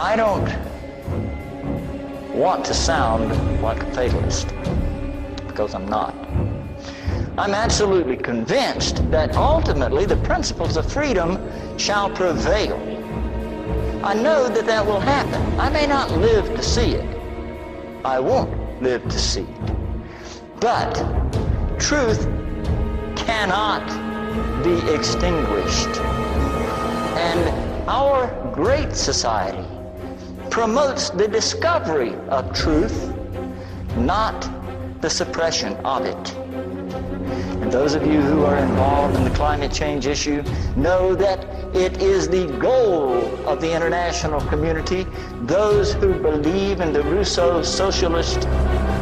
I don't want to sound like a fatalist, because I'm not. I'm absolutely convinced that ultimately the principles of freedom shall prevail. I know that that will happen. I may not live to see it. I won't live to see it. But truth cannot be extinguished. And our great society promotes the discovery of truth, not the suppression of it. And those of you who are involved in the climate change issue know that it is the goal of the international community, those who believe in the Rousseau socialist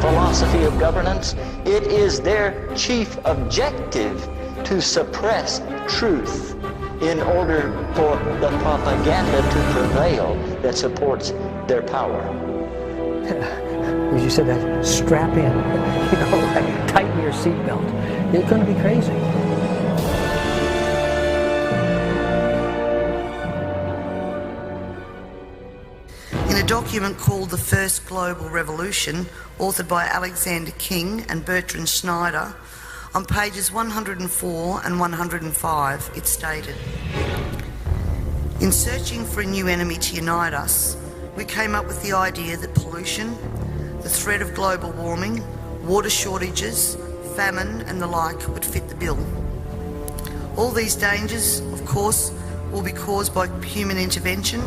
philosophy of governance. It is their chief objective to suppress truth in order for the propaganda to prevail that supports their power. As you said, that strap in, like tighten your seatbelt. It's going to be crazy. In a document called The First Global Revolution, authored by Alexander King and Bertrand Schneider, on pages 104 and 105, it stated, "In searching for a new enemy to unite us, we came up with the idea that pollution, the threat of global warming, water shortages, famine and the like would fit the bill. All these dangers, of course, will be caused by human intervention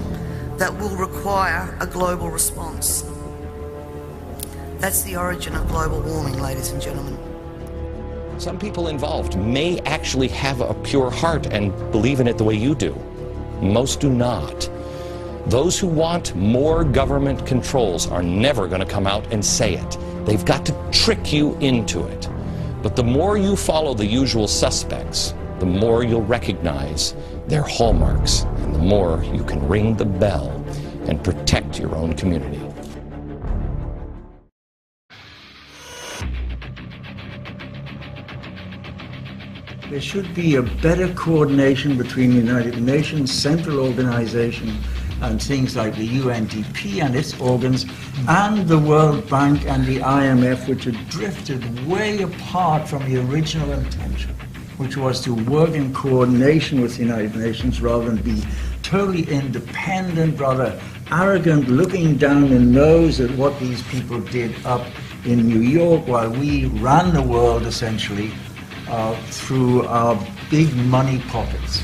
that will require a global response." That's the origin of global warming, ladies and gentlemen. Some people involved may actually have a pure heart and believe in it the way you do. Most do not. Those who want more government controls are never going to come out and say it. They've got to trick you into it. But the more you follow the usual suspects, the more you'll recognize their hallmarks, and the more you can ring the bell and protect your own community. There should be a better coordination between the United Nations, Central Organization, and things like the UNDP and its organs, and the World Bank and the IMF, which had drifted way apart from the original intention, which was to work in coordination with the United Nations rather than be totally independent, rather arrogant, looking down the nose at what these people did up in New York while we ran the world essentially through our big money pockets.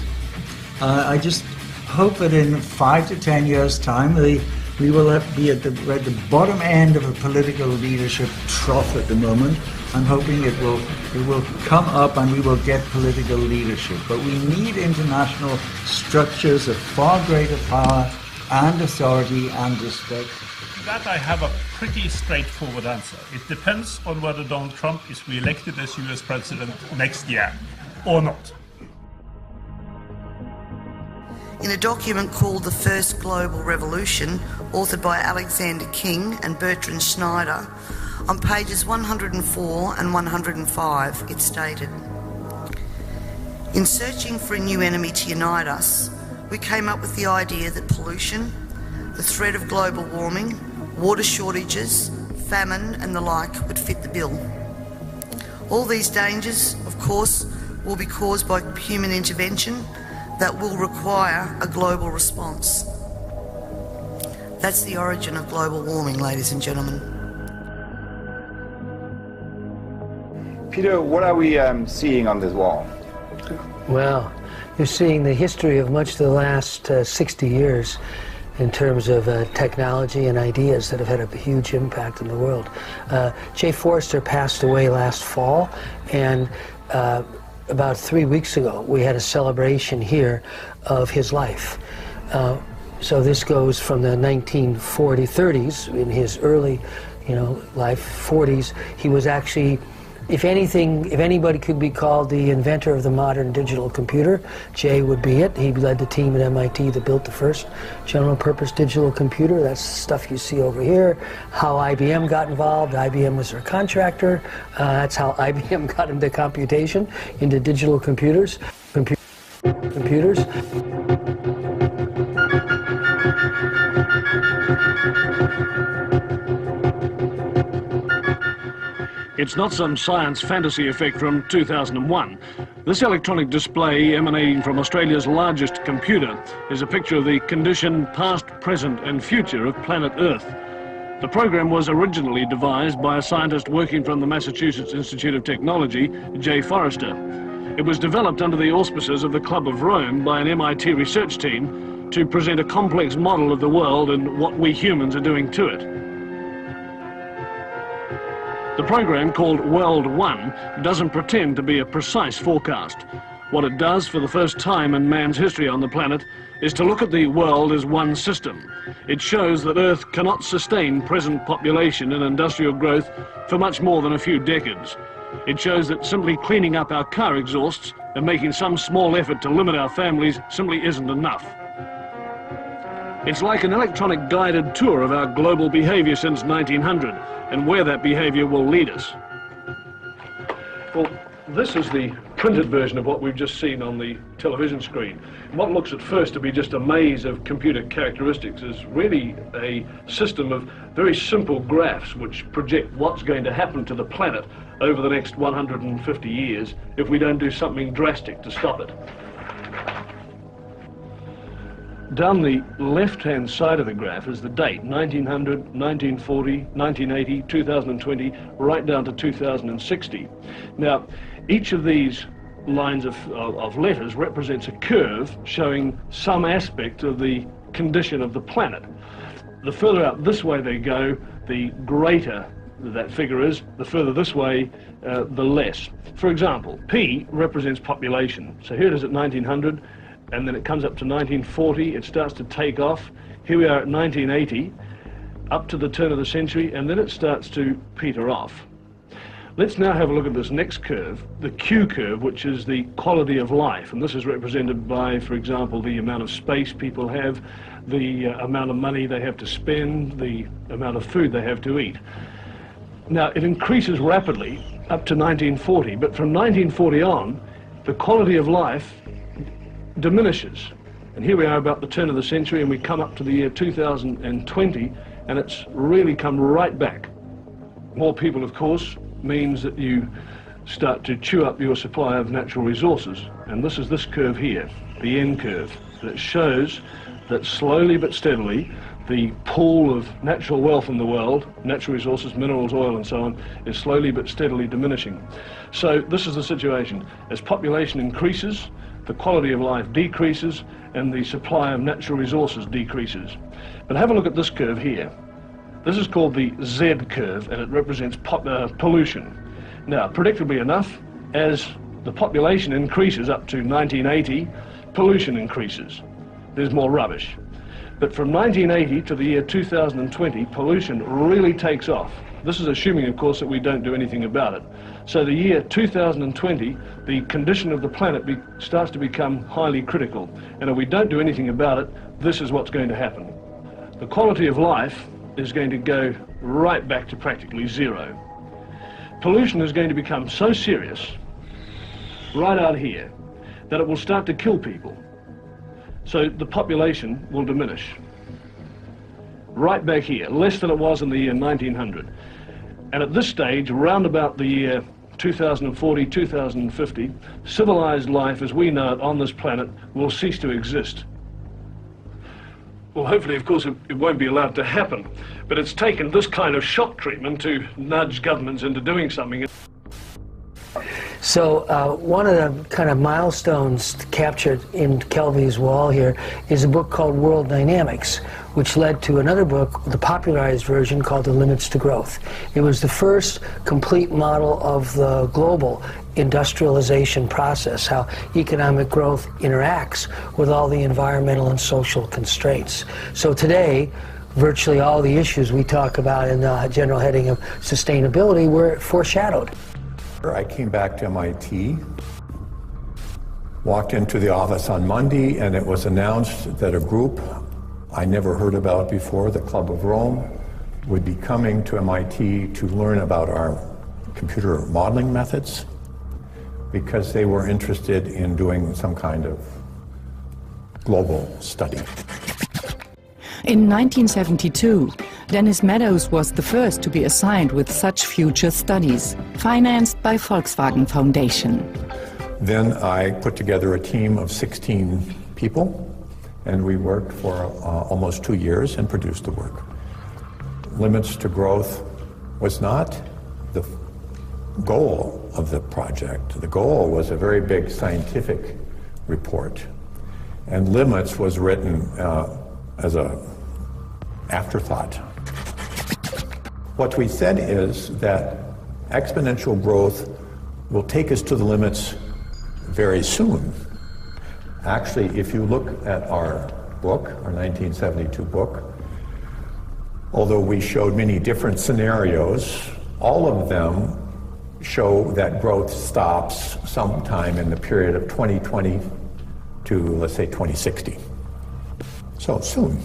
I just hope that in 5 to 10 years' time we will be at the bottom end of a political leadership trough at the moment. I'm hoping it will come up and we will get political leadership. But we need international structures of far greater power and authority and respect. That I have a pretty straightforward answer. It depends on whether Donald Trump is re-elected as US president next year or not. In a document called The First Global Revolution, authored by Alexander King and Bertrand Schneider, on pages 104 and 105, it stated, "In searching for a new enemy to unite us, we came up with the idea that pollution, the threat of global warming, water shortages, famine and the like would fit the bill. All these dangers, of course, will be caused by human intervention that will require a global response." That's the origin of global warming, ladies and gentlemen. Peter, what are we seeing on this wall? Well, you're seeing the history of much of the last 60 years in terms of technology and ideas that have had a huge impact in the world. Jay Forrester passed away last fall, and about 3 weeks ago we had a celebration here of his life. So this goes from the 1930s, in his early life, 40s. He was actually, if anybody could be called the inventor of the modern digital computer, Jay would be it. He led the team at MIT that built the first general-purpose digital computer. That's the stuff you see over here. How IBM got involved. IBM was their contractor. That's how IBM got into computation, into digital computers. Computers. It's not some science fantasy effect from 2001. This electronic display emanating from Australia's largest computer is a picture of the condition, past, present and future of planet Earth. The program was originally devised by a scientist working from the Massachusetts Institute of Technology, J. Forrester. It was developed under the auspices of the Club of Rome by an MIT research team to present a complex model of the world and what we humans are doing to it. The program, called World 1, doesn't pretend to be a precise forecast. What it does for the first time in man's history on the planet is to look at the world as one system. It shows that Earth cannot sustain present population and industrial growth for much more than a few decades. It shows that simply cleaning up our car exhausts and making some small effort to limit our families simply isn't enough. It's like an electronic guided tour of our global behavior since 1900 and where that behavior will lead us. Well, this is the printed version of what we've just seen on the television screen. What looks at first to be just a maze of computer characteristics is really a system of very simple graphs which project what's going to happen to the planet over the next 150 years if we don't do something drastic to stop it. Down the left-hand side of the graph is the date, 1900, 1940, 1980, 2020, right down to 2060. Now, each of these lines of letters represents a curve showing some aspect of the condition of the planet. The further out this way they go, the greater that figure is. The further this way, the less. For example, P represents population. So here it is at 1900, and then it comes up to 1940, it starts to take off. Here we are at 1980, up to the turn of the century, and then it starts to peter off. Let's now have a look at this next curve, the Q curve, which is the quality of life. And this is represented by, for example, the amount of space people have, the amount of money they have to spend, the amount of food they have to eat. Now, it increases rapidly up to 1940, but from 1940 on, the quality of life diminishes. And here we are about the turn of the century, and we come up to the year 2020, and it's really come right back. More people, of course, means that you start to chew up your supply of natural resources. And this is this curve here, the N curve, that shows that slowly but steadily the pool of natural wealth in the world, natural resources, minerals, oil and so on, is slowly but steadily diminishing. So this is the situation. As population increases, the quality of life decreases and the supply of natural resources decreases. But have a look at this curve here. This is called the Z curve, and it represents pollution. Now, predictably enough, as the population increases up to 1980, pollution increases. There's more rubbish. But from 1980 to the year 2020, pollution really takes off. This is assuming, of course, that we don't do anything about it. So the year 2020, the condition of the planet starts to become highly critical. And if we don't do anything about it, this is what's going to happen. The quality of life is going to go right back to practically zero. Pollution is going to become so serious, right out here, that it will start to kill people. So the population will diminish. Right back here, less than it was in the year 1900. And at this stage, around about the year 2040, 2050, civilized life as we know it on this planet will cease to exist. Well, hopefully, of course, it won't be allowed to happen. But it's taken this kind of shock treatment to nudge governments into doing something. So one of the kind of milestones captured in Kelvy's wall here is a book called World Dynamics, which led to another book, the popularized version, called The Limits to Growth. It was the first complete model of the global industrialization process, how economic growth interacts with all the environmental and social constraints. So today, virtually all the issues we talk about in the general heading of sustainability were foreshadowed. I came back to MIT, walked into the office on Monday, and it was announced that a group I never heard about before, the Club of Rome, would be coming to MIT to learn about our computer modeling methods, because they were interested in doing some kind of global study. In 1972, Dennis Meadows was the first to be assigned with such future studies, financed by Volkswagen Foundation. Then I put together a team of 16 people, and we worked for almost 2 years and produced the work. Limits to Growth was not the goal of the project. The goal was a very big scientific report, and Limits was written as an afterthought. What we said is that exponential growth will take us to the limits very soon. Actually, if you look at our book, our 1972 book, although we showed many different scenarios, all of them show that growth stops sometime in the period of 2020 to, let's say, 2060. So soon.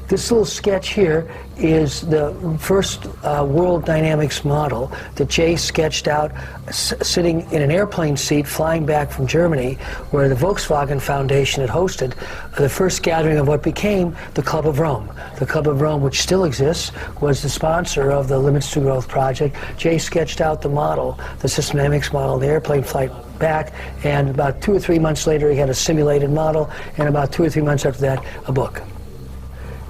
This little sketch here is the first world dynamics model that Jay sketched out sitting in an airplane seat flying back from Germany, where the Volkswagen Foundation had hosted the first gathering of what became the Club of Rome. The Club of Rome, which still exists, was the sponsor of the Limits to Growth project. Jay sketched out the model, the system dynamics model, the airplane flight back, and about 2 or 3 months later he had a simulated model, and about 2 or 3 months after that, a book.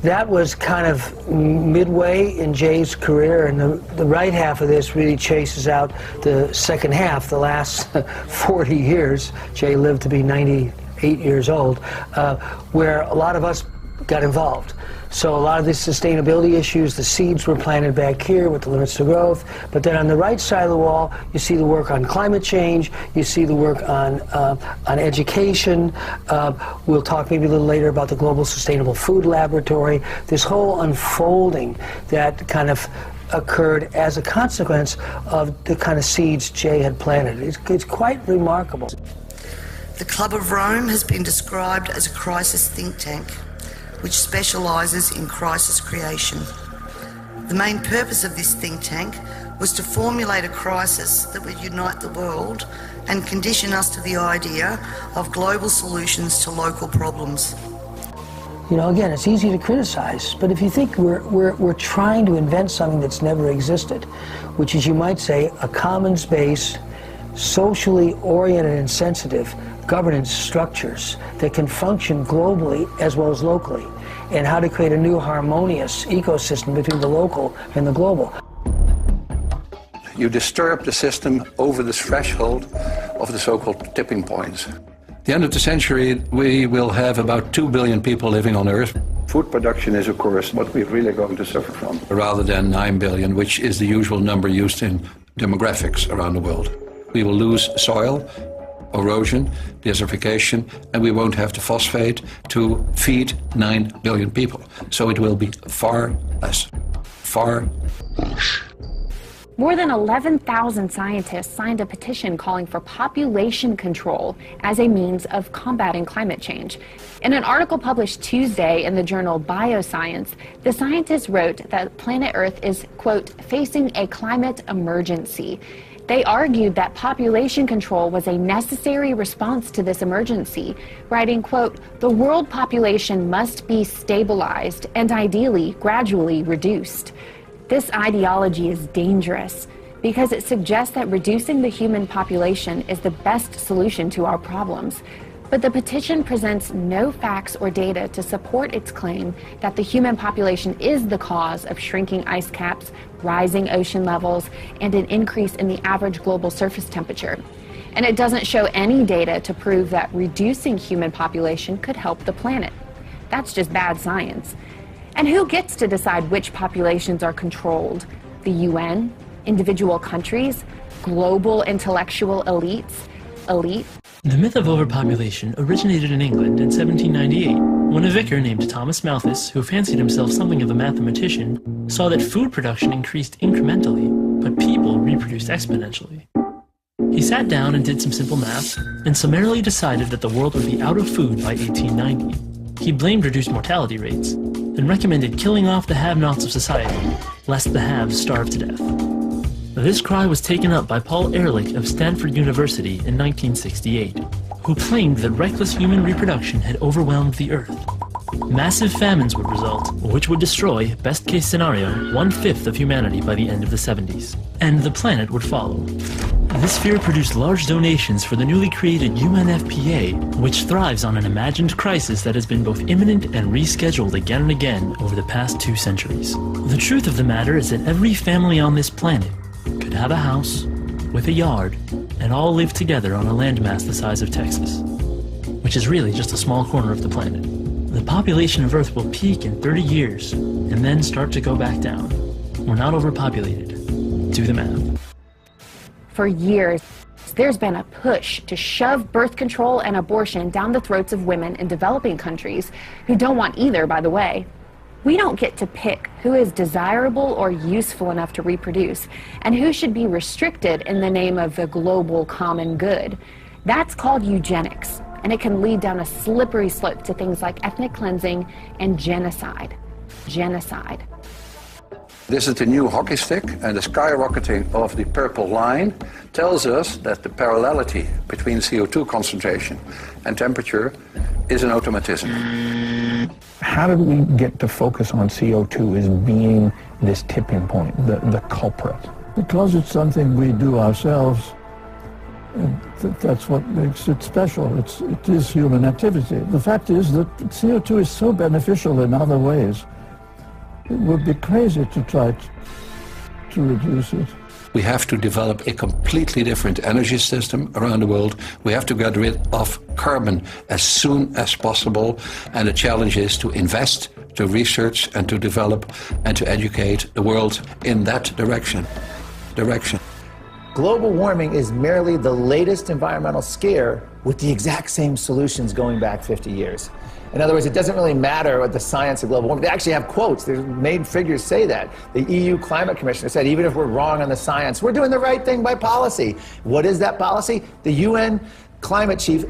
That was kind of midway in Jay's career, and the right half of this really chases out the second half, the last 40 years. Jay lived to be 98 years old, where a lot of us got involved. So a lot of the sustainability issues, the seeds were planted back here with the Limits to Growth, but then on the right side of the wall, you see the work on climate change, you see the work on education. We'll talk maybe a little later about the Global Sustainable Food Laboratory, this whole unfolding that kind of occurred as a consequence of the kind of seeds Jay had planted. It's quite remarkable. The Club of Rome has been described as a crisis think tank, which specialises in crisis creation. The main purpose of this think tank was to formulate a crisis that would unite the world and condition us to the idea of global solutions to local problems. You know, again, it's easy to criticize, but if you think we're trying to invent something that's never existed, which is, you might say, a commons-based, socially oriented and sensitive governance structures that can function globally as well as locally, and how to create a new harmonious ecosystem between the local and the global. You disturb the system over the threshold of the so-called tipping points. At the end of the century, we will have about 2 billion people living on Earth. Food production is, of course, what we're really going to suffer from, rather than 9 billion, which is the usual number used in demographics around the world. We will lose soil, erosion, desertification, and we won't have to phosphate to feed 9 billion people. So it will be far less. Far less. More than 11,000 scientists signed a petition calling for population control as a means of combating climate change. In an article published Tuesday in the journal Bioscience, the scientists wrote that planet Earth is, quote, facing a climate emergency. They argued that population control was a necessary response to this emergency, writing, quote, the world population must be stabilized and ideally gradually reduced. This ideology is dangerous because it suggests that reducing the human population is the best solution to our problems. But the petition presents no facts or data to support its claim that the human population is the cause of shrinking ice caps, rising ocean levels, and an increase in the average global surface temperature. And it doesn't show any data to prove that reducing human population could help the planet. That's just bad science. And who gets to decide which populations are controlled? The UN? Individual countries? Global intellectual elites? Elite? The myth of overpopulation originated in England in 1798, when a vicar named Thomas Malthus, who fancied himself something of a mathematician, saw that food production increased incrementally, but people reproduced exponentially. He sat down and did some simple math, and summarily decided that the world would be out of food by 1890. He blamed reduced mortality rates, and recommended killing off the have-nots of society, lest the haves starve to death. This cry was taken up by Paul Ehrlich of Stanford University in 1968, who claimed that reckless human reproduction had overwhelmed the Earth. Massive famines would result, which would destroy, best case scenario, 1/5 of humanity by the end of the 70s. And the planet would follow. This fear produced large donations for the newly created UNFPA, which thrives on an imagined crisis that has been both imminent and rescheduled again and again over the past 2 centuries. The truth of the matter is that every family on this planet could have a house with a yard and all live together on a landmass the size of Texas, which is really just a small corner of the planet. The population of Earth will peak in 30 years and then start to go back down. We're not overpopulated. Do the math. For years, there's been a push to shove birth control and abortion down the throats of women in developing countries who don't want either, by the way. We don't get to pick who is desirable or useful enough to reproduce and who should be restricted in the name of the global common good. That's called eugenics, and it can lead down a slippery slope to things like ethnic cleansing and genocide. Genocide. This is the new hockey stick, and the skyrocketing of the purple line tells us that the parallelity between CO2 concentration and temperature is an automatism. How did we get to focus on CO2 as being this tipping point, the culprit? Because it's something we do ourselves. That's what makes it special. It is human activity. The fact is that CO2 is so beneficial in other ways. It would be crazy to try to reduce it. We have to develop a completely different energy system around the world. We have to get rid of carbon as soon as possible. And the challenge is to invest, to research, and to develop, and to educate the world in that direction. Global warming is merely the latest environmental scare with the exact same solutions going back 50 years. In other words, it doesn't really matter what the science of global warming. They actually have quotes. Their main figures say that. The EU Climate Commissioner said, even if we're wrong on the science, we're doing the right thing by policy. What is that policy? The UN climate chief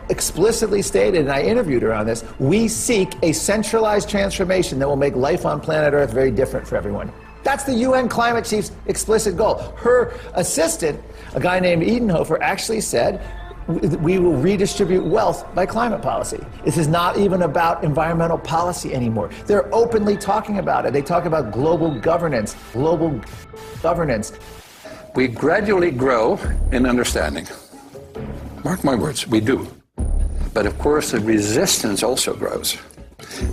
explicitly stated, and I interviewed her on this, we seek a centralized transformation that will make life on planet Earth very different for everyone. That's the UN climate chief's explicit goal. Her assistant, a guy named Edenhofer, actually said, we will redistribute wealth by climate policy. This is not even about environmental policy anymore. They're openly talking about it. They talk about global governance. We gradually grow in understanding. Mark my words, we do. But of course, the resistance also grows.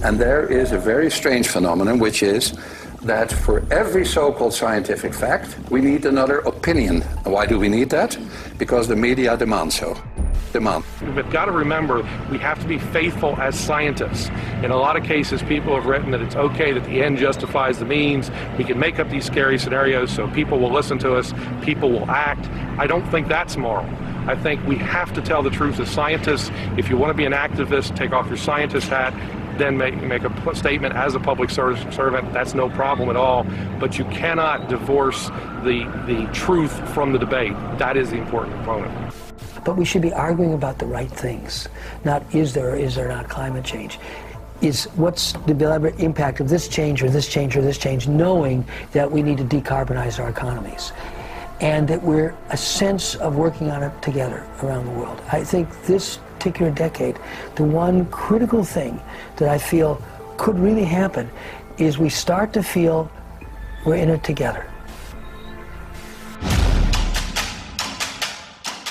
And there is a very strange phenomenon, which is that for every so-called scientific fact, we need another opinion. Why do we need that? Because the media demand so. We've got to remember we have to be faithful as scientists. In a lot of cases, people have written that it's okay that the end justifies the means. We can make up these scary scenarios so people will listen to us, people will act. I don't think that's moral. I think we have to tell the truth as scientists. If you want to be an activist, take off your scientist hat, then make a statement as a public servant. That's no problem at all. But you cannot divorce the truth from the debate. That is the important component. But we should be arguing about the right things, not is there or is there not climate change. Is what's the deliberate impact of this change or this change or this change, knowing that we need to decarbonize our economies. And that we're a sense of working on it together around the world. I think this particular decade, the one critical thing that I feel could really happen is we start to feel we're in it together.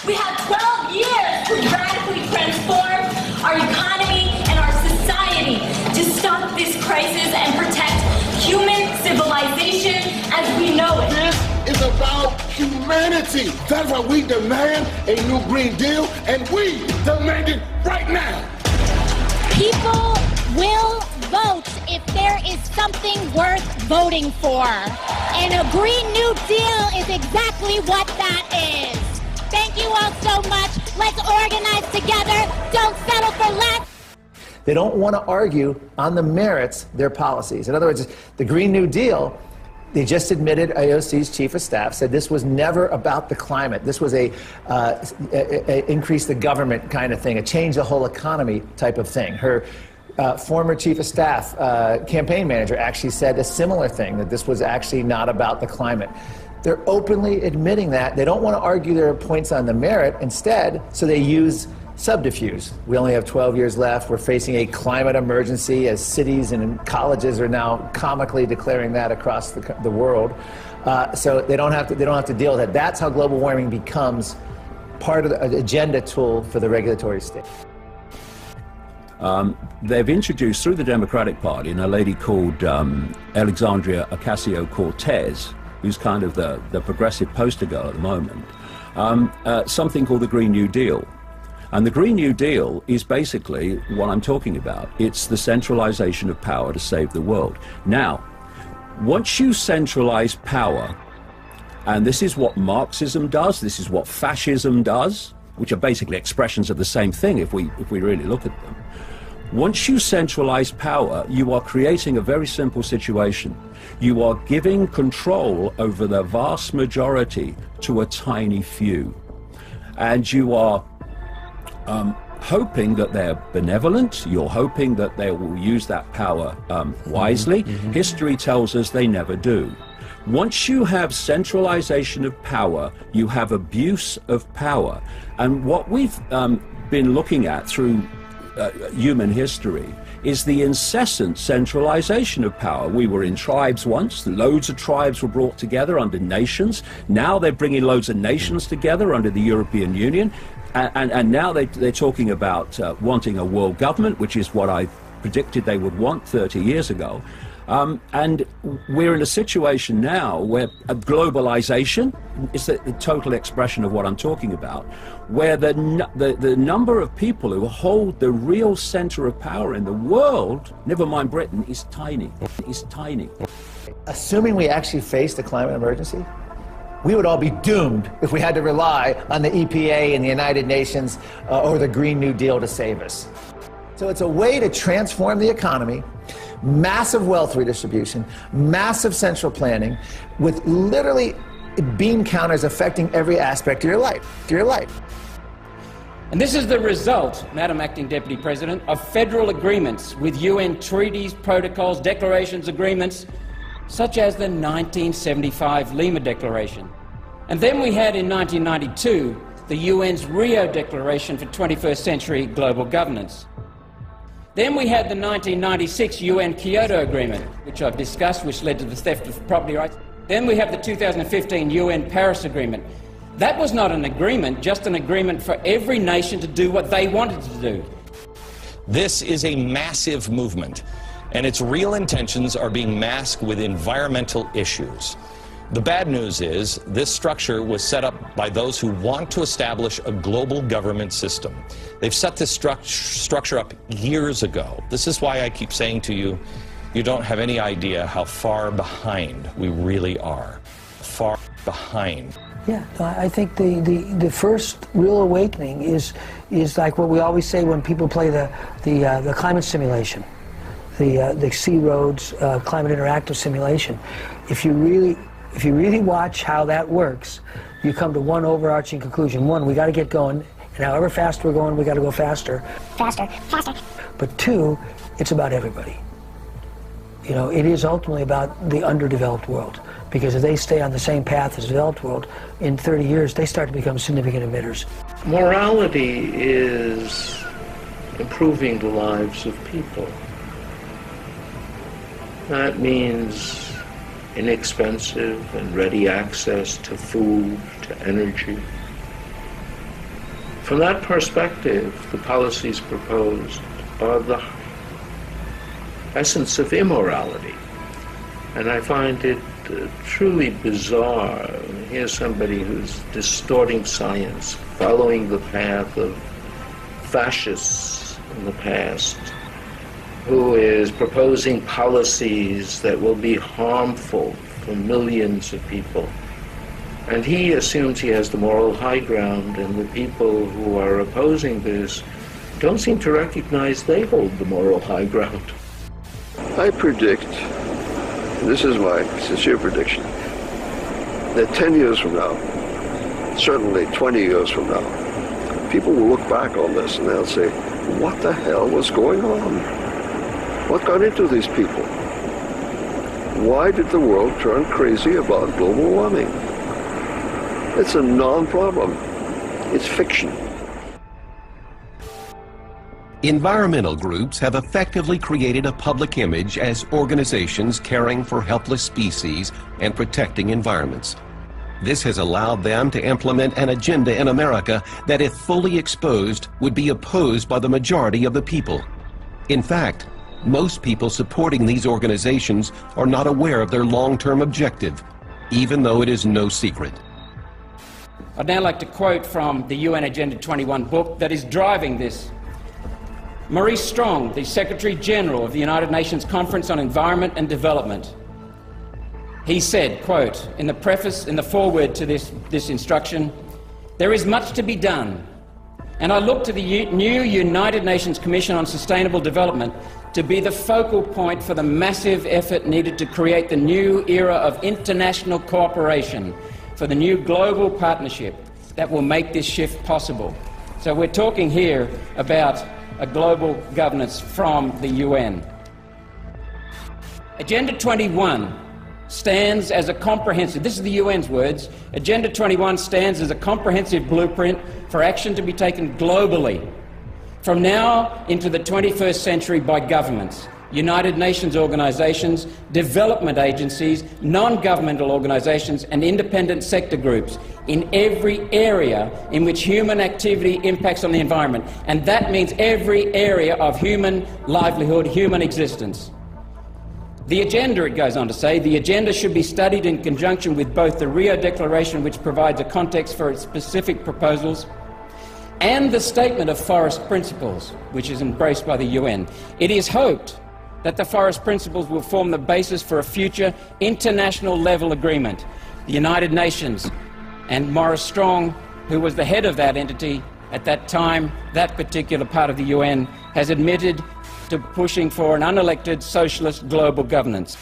We have 12 years to radically transform our economy and our society to stop this crisis and protect human civilization as we know it. This is about humanity. That's why we demand a new Green Deal, and we demand it right now. People will vote if there is something worth voting for. And a Green New Deal is exactly what that is. Thank you all so much. Let's organize together. Don't settle for less. They don't want to argue on the merits their policies. In other words, the Green New Deal, they just admitted, AOC's chief of staff said this was never about the climate. This was a increase the government kind of thing, a change the whole economy type of thing. Her former chief of staff, campaign manager, actually said a similar thing, that this was actually not about the climate. They're openly admitting that. They don't want to argue their points on the merit instead, so they use subterfuge. We only have 12 years left. We're facing a climate emergency as cities and colleges are now comically declaring that across the world. So they don't have to deal with that. That's how global warming becomes part of the agenda tool for the regulatory state. They've introduced through the Democratic Party and a lady called Alexandria Ocasio-Cortez, who's kind of the progressive poster girl at the moment, something called the Green New Deal. And the Green New Deal is basically what I'm talking about. It's the centralization of power to save the world. Now, once you centralize power, and this is what Marxism does, this is what fascism does, which are basically expressions of the same thing if we really look at them. Once you centralize power, you are creating a very simple situation. You are giving control over the vast majority to a tiny few. And you are hoping that they're benevolent, you're hoping that they will use that power wisely. History tells us they never do. Once you have centralization of power, you have abuse of power. And what we've been looking at through human history is the incessant centralization of power. We were in tribes once, loads of tribes were brought together under nations. Now they're bringing loads of nations together under the European Union. And now they're talking about wanting a world government, which is what I predicted they would want 30 years ago. And we're in a situation now where globalization is the total expression of what I'm talking about, where the number of people who hold the real center of power in the world, never mind Britain, is tiny. Is tiny. Assuming we actually faced a climate emergency, we would all be doomed if we had to rely on the EPA and the United Nations or the Green New Deal to save us. So it's a way to transform the economy, massive wealth redistribution, massive central planning, with literally beam counters affecting every aspect of your life. And this is the result, Madam Acting Deputy President, of federal agreements with UN treaties, protocols, declarations, agreements, such as the 1975 Lima Declaration. And then we had in 1992 the UN's Rio Declaration for 21st Century Global Governance. Then we had the 1996 UN Kyoto Agreement, which I've discussed, which led to the theft of property rights. Then we have the 2015 UN Paris Agreement. That was not an agreement, just an agreement for every nation to do what they wanted to do. This is a massive movement, and its real intentions are being masked with environmental issues. The bad news is this structure was set up by those who want to establish a global government system. They've set this structure up years ago. This is why I keep saying to you, you don't have any idea how far behind we really are. Far behind. Yeah, I think the first real awakening is like what we always say when people play the climate simulation. The Sea Roads climate interactive simulation. If you really watch how that works, you come to one overarching conclusion. One, we got to get going, and however fast we're going, we got to go faster. Faster. But two, it's about everybody. You know, it is ultimately about the underdeveloped world, because if they stay on the same path as the developed world, in 30 years, they start to become significant emitters. Morality is improving the lives of people. That means inexpensive and ready access to food, to energy. From that perspective, the policies proposed are the essence of immorality. And I find it truly bizarre. Here's somebody who's distorting science, following the path of fascists in the past, who is proposing policies that will be harmful for millions of people. And he assumes he has the moral high ground, and the people who are opposing this don't seem to recognize they hold the moral high ground. I predict, and this is my sincere prediction, that 10 years from now, certainly 20 years from now, people will look back on this and they'll say, what the hell was going on? What got into these people? Why did the world turn crazy about global warming? It's a non-problem. It's fiction. Environmental groups have effectively created a public image as organizations caring for helpless species and protecting environments. This has allowed them to implement an agenda in America that, if fully exposed, would be opposed by the majority of the people. In fact, most people supporting these organizations are not aware of their long-term objective, even though it is no secret. I'd now like to quote from the UN Agenda 21 book that is driving this. Maurice Strong, the Secretary General of the United Nations Conference on Environment and Development, he said, quote, in the preface, in the foreword to this instruction, "There is much to be done, and I look to the new United Nations Commission on Sustainable Development to be the focal point for the massive effort needed to create the new era of international cooperation for the new global partnership that will make this shift possible." So we're talking here about a global governance from the UN. Agenda 21 stands as a comprehensive, this is the UN's words, Agenda 21 stands as a comprehensive blueprint for action to be taken globally from now into the 21st century by governments, United Nations organizations, development agencies, non-governmental organizations and independent sector groups in every area in which human activity impacts on the environment. And that means every area of human livelihood, human existence. The agenda, it goes on to say, the agenda should be studied in conjunction with both the Rio Declaration, which provides a context for its specific proposals, and the Statement of Forest Principles, which is embraced by the UN. It is hoped that the Forest Principles will form the basis for a future international level agreement. The United Nations and Maurice Strong, who was the head of that entity at that time, that particular part of the UN, has admitted to pushing for an unelected socialist global governance.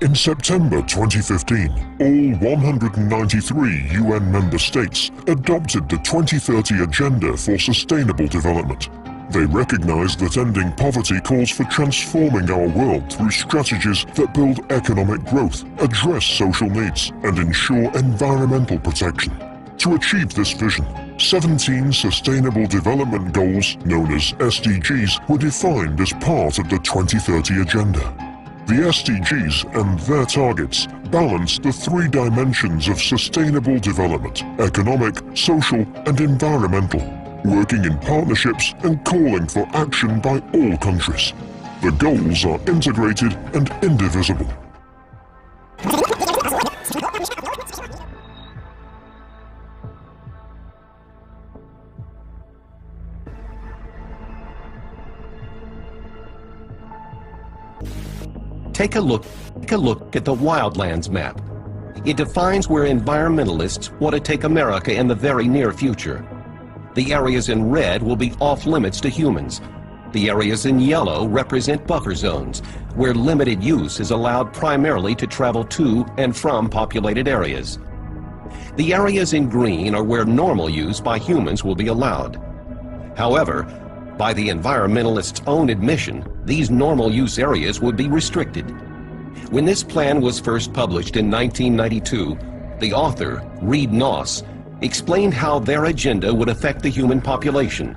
In September 2015, all 193 UN member states adopted the 2030 Agenda for Sustainable Development. They recognize that ending poverty calls for transforming our world through strategies that build economic growth, address social needs, and ensure environmental protection. To achieve this vision, 17 Sustainable Development Goals, known as SDGs, were defined as part of the 2030 Agenda. The SDGs and their targets balance the three dimensions of sustainable development: economic, social, and environmental, working in partnerships and calling for action by all countries. The goals are integrated and indivisible. Take a look at the wildlands map. It defines where environmentalists want to take America in the very near future. The areas in red will be off limits to humans. The areas in yellow represent buffer zones, where limited use is allowed primarily to travel to and from populated areas. The areas in green are where normal use by humans will be allowed. However, by the environmentalists' own admission, these normal use areas would be restricted. When this plan was first published in 1992, the author, Reed Noss, explained how their agenda would affect the human population.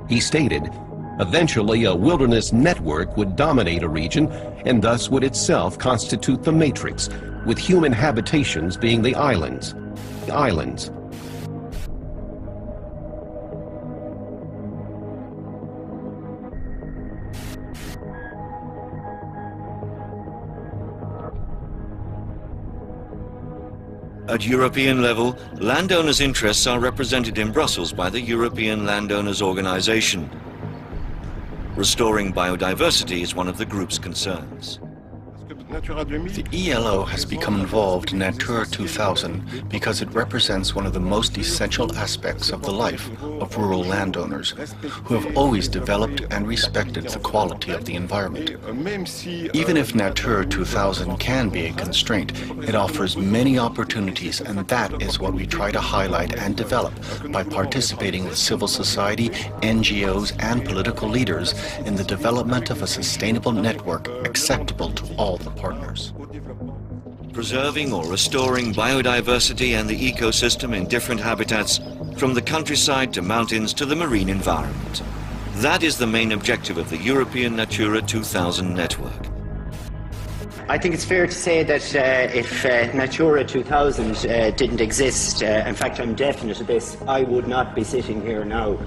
He stated, eventually a wilderness network would dominate a region and thus would itself constitute the matrix, with human habitations being the islands. At European level, landowners' interests are represented in Brussels by the European Landowners Organization. Restoring biodiversity is one of the group's concerns. The ELO has become involved in Natura 2000 because it represents one of the most essential aspects of the life of rural landowners, who have always developed and respected the quality of the environment. Even if Natura 2000 can be a constraint, it offers many opportunities, and that is what we try to highlight and develop by participating with civil society, NGOs, and political leaders in the development of a sustainable network acceptable to all the partners. Preserving or restoring biodiversity and the ecosystem in different habitats from the countryside to mountains to the marine environment. That is the main objective of the European Natura 2000 network. I think it's fair to say that if Natura 2000 didn't exist, in fact I'm definite of this, I would not be sitting here now.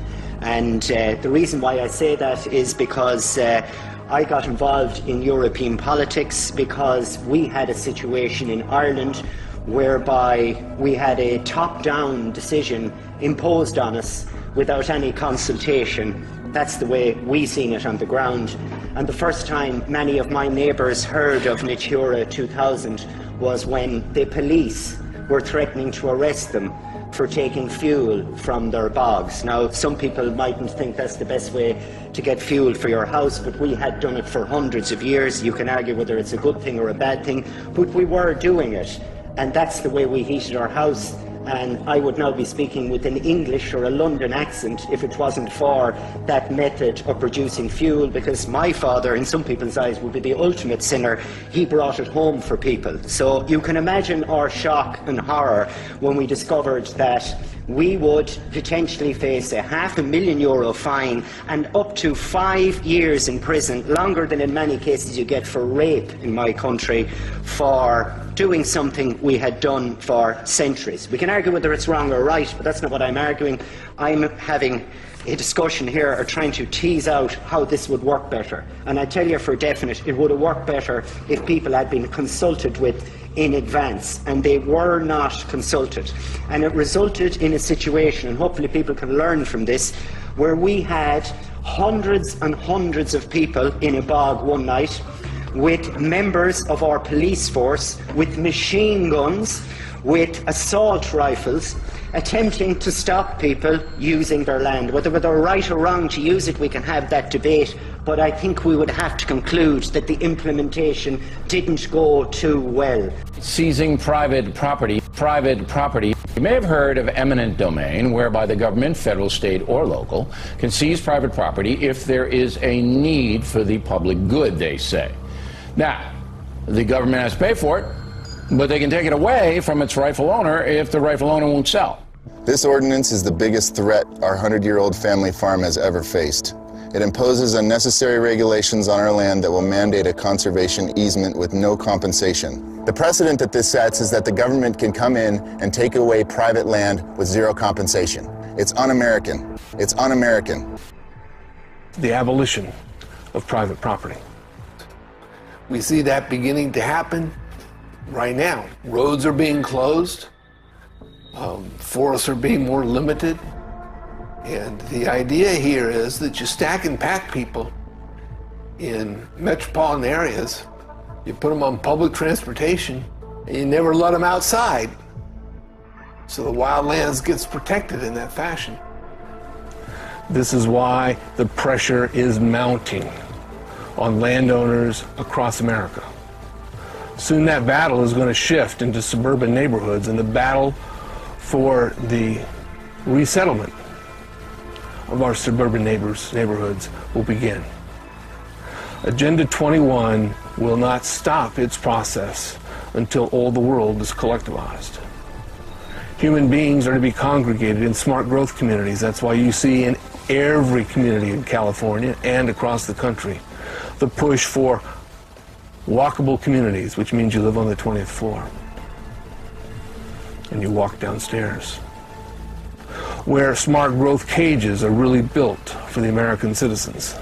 And the reason why I say that is because I got involved in European politics because we had a situation in Ireland whereby we had a top-down decision imposed on us without any consultation. That's the way we seen it on the ground. And the first time many of my neighbours heard of Natura 2000 was when the police were threatening to arrest them for taking fuel from their bogs. Now, some people mightn't think that's the best way to get fuel for your house, but we had done it for hundreds of years. You can argue whether it's a good thing or a bad thing, but we were doing it. And that's the way we heated our house. And I would now be speaking with an English or a London accent if it wasn't for that method of producing fuel, because my father, in some people's eyes, would be the ultimate sinner. He brought it home for people. So you can imagine our shock and horror when we discovered that we would potentially face a €500,000 fine and up to 5 years in prison, longer than in many cases you get for rape in my country, for doing something we had done for centuries. We can argue whether it's wrong or right, but that's not what I'm arguing. I'm having a discussion here or trying to tease out how this would work better. And I tell you for definite, it would have worked better if people had been consulted with in advance, and they were not consulted. And it resulted in a situation, and hopefully people can learn from this, where we had hundreds and hundreds of people in a bog one night with members of our police force, with machine guns, with assault rifles, attempting to stop people using their land. Whether they're right or wrong to use it, we can have that debate, but I think we would have to conclude that the implementation didn't go too well. Seizing private property. You may have heard of eminent domain, whereby the government, federal, state, or local, can seize private property if there is a need for the public good, they say. Now, the government has to pay for it, but they can take it away from its rightful owner if the rightful owner won't sell. This ordinance is the biggest threat our 100-year-old family farm has ever faced. It imposes unnecessary regulations on our land that will mandate a conservation easement with no compensation. The precedent that this sets is that the government can come in and take away private land with zero compensation. It's un-American. It's un-American. The abolition of private property. We see that beginning to happen right now. Roads are being closed, forests are being more limited, and the idea here is that you stack and pack people in metropolitan areas, you put them on public transportation, and you never let them outside. So the wildlands gets protected in that fashion. This is why the pressure is mounting on landowners across America. Soon that battle is going to shift into suburban neighborhoods, and the battle for the resettlement of our suburban neighborhoods will begin. Agenda 21 will not stop its process until all the world is collectivized. Human beings are to be congregated in smart growth communities. That's why you see in every community in California and across the country the push for walkable communities, which means you live on the 20th floor and you walk downstairs, where smart growth cages are really built for the American citizens.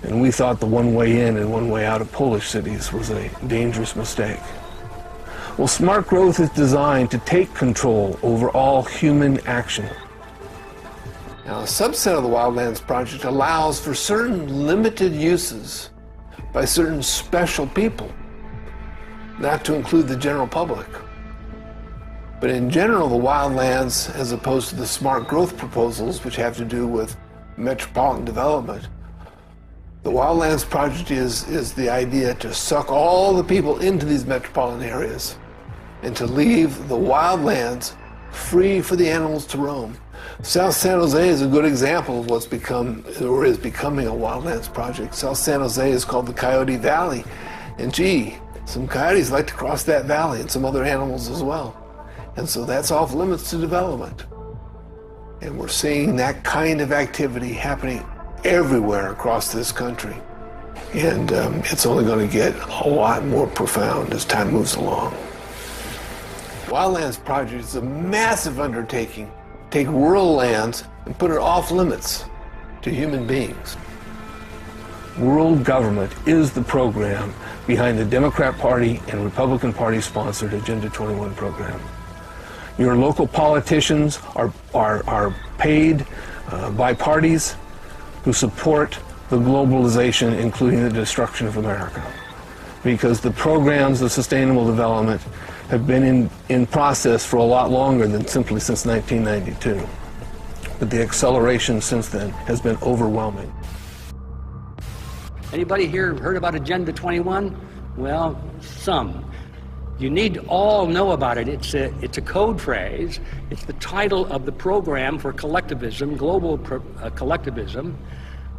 And we thought the one way in and one way out of Polish cities was a dangerous mistake. Well, smart growth is designed to take control over all human action. Now, a subset of the Wildlands Project allows for certain limited uses by certain special people, not to include the general public. But in general, the wildlands, as opposed to the smart growth proposals, which have to do with metropolitan development, the Wildlands Project is the idea to suck all the people into these metropolitan areas and to leave the wildlands free for the animals to roam. South San Jose is a good example of what's become, or is becoming, a wildlands project. South San Jose is called the Coyote Valley, and gee, some coyotes like to cross that valley, and some other animals as well. And so that's off limits to development. And we're seeing that kind of activity happening everywhere across this country. And it's only going to get a lot more profound as time moves along. Wildlands Project is a massive undertaking. Take rural lands and put it off limits to human beings. World government is the program behind the Democrat Party and Republican Party sponsored Agenda 21 program. Your local politicians are paid by parties who support the globalization, including the destruction of America. Because the programs of sustainable development have been in process for a lot longer than simply since 1992. But the acceleration since then has been overwhelming. Anybody here heard about Agenda 21? Well, some. You need to all know about it. It's a code phrase. It's the title of the program for collectivism, global collectivism,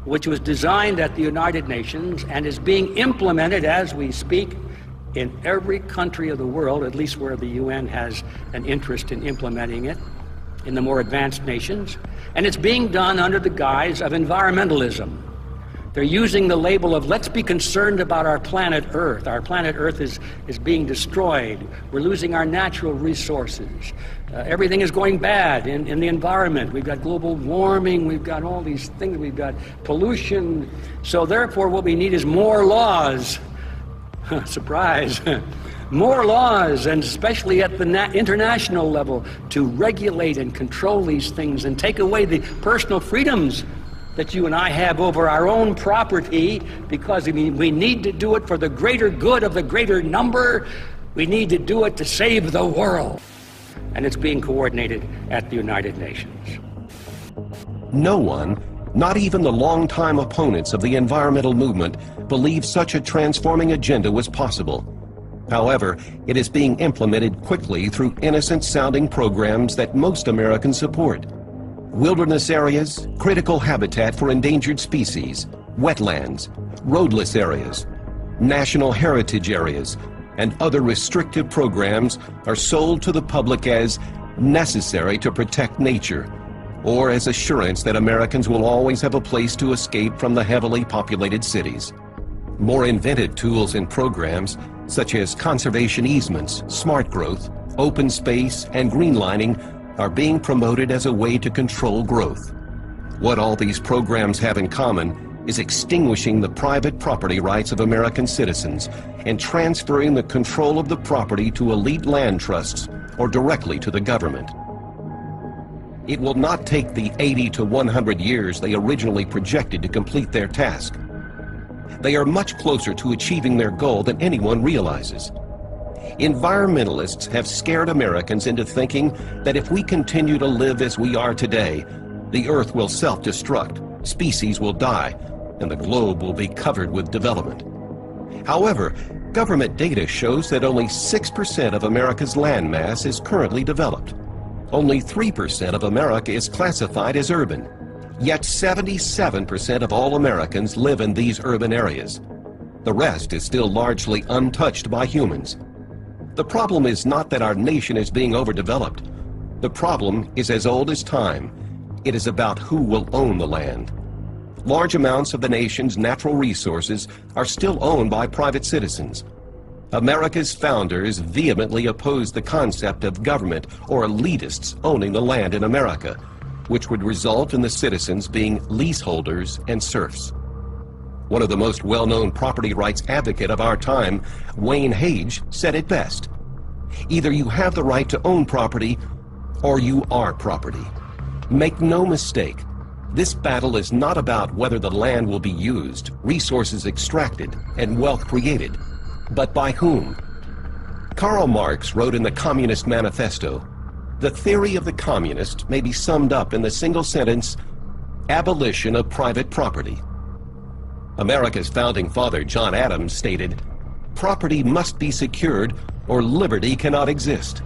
which was designed at the United Nations and is being implemented as we speak in every country of the world, at least where the UN has an interest in implementing it, in the more advanced nations. And it's being done under the guise of environmentalism. They're using the label of, let's be concerned about our planet Earth. Our planet Earth is being destroyed. We're losing our natural resources. Everything is going bad in the environment. We've got global warming. We've got all these things. We've got pollution. So therefore, what we need is more laws. Surprise. More laws, and especially at the international level, to regulate and control these things and take away the personal freedoms that you and I have over our own property, because we need to do it for the greater good of the greater number. We need to do it to save the world. And it's being coordinated at the United Nations. No one, not even the longtime opponents of the environmental movement, believed such a transforming agenda was possible. However, it is being implemented quickly through innocent-sounding programs that most Americans support. Wilderness areas, critical habitat for endangered species, wetlands, roadless areas, national heritage areas, and other restrictive programs are sold to the public as necessary to protect nature, or as assurance that Americans will always have a place to escape from the heavily populated cities. More inventive tools and programs, such as conservation easements, smart growth, open space, and greenlining, are being promoted as a way to control growth. What all these programs have in common is extinguishing the private property rights of American citizens and transferring the control of the property to elite land trusts or directly to the government. It will not take the 80 to 100 years they originally projected to complete their task. They are much closer to achieving their goal than anyone realizes. Environmentalists have scared Americans into thinking that if we continue to live as we are today, the Earth will self-destruct, species will die, and the globe will be covered with development. However, government data shows that only 6% of America's landmass is currently developed. Only 3% of America is classified as urban. Yet 77% of all Americans live in these urban areas. The rest is still largely untouched by humans. The problem is not that our nation is being overdeveloped. The problem is as old as time. It is about who will own the land. Large amounts of the nation's natural resources are still owned by private citizens. America's founders vehemently opposed the concept of government or elitists owning the land in America, which would result in the citizens being leaseholders and serfs. One of the most well-known property rights advocate of our time, Wayne Hage, said it best. Either you have the right to own property, or you are property. Make no mistake, this battle is not about whether the land will be used, resources extracted, and wealth created, but by whom. Karl Marx wrote in the Communist Manifesto, "The theory of the communist may be summed up in the single sentence, abolition of private property." America's founding father, John Adams, stated, "Property must be secured or liberty cannot exist."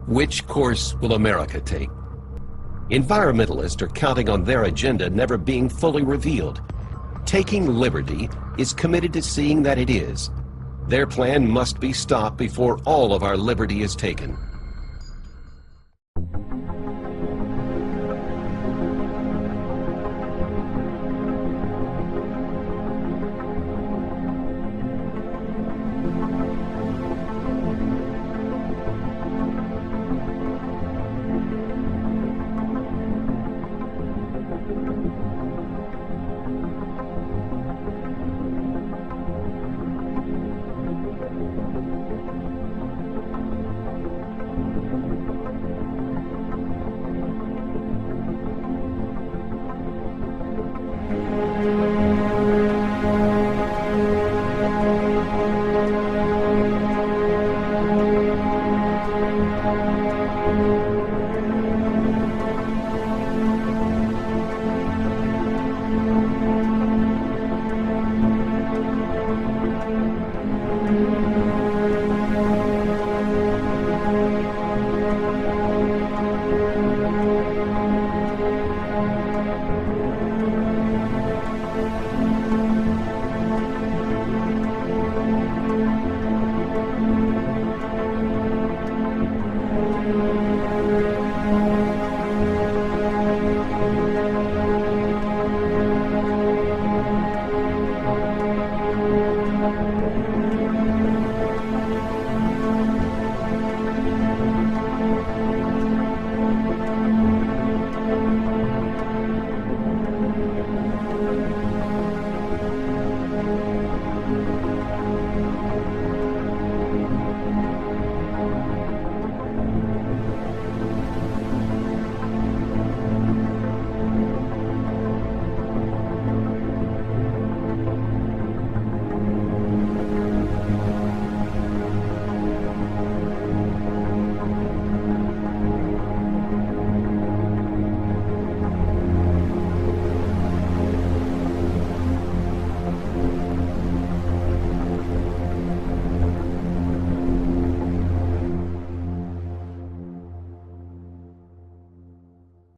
Which course will America take? Environmentalists are counting on their agenda never being fully revealed. Taking Liberty is committed to seeing that it is. Their plan must be stopped before all of our liberty is taken.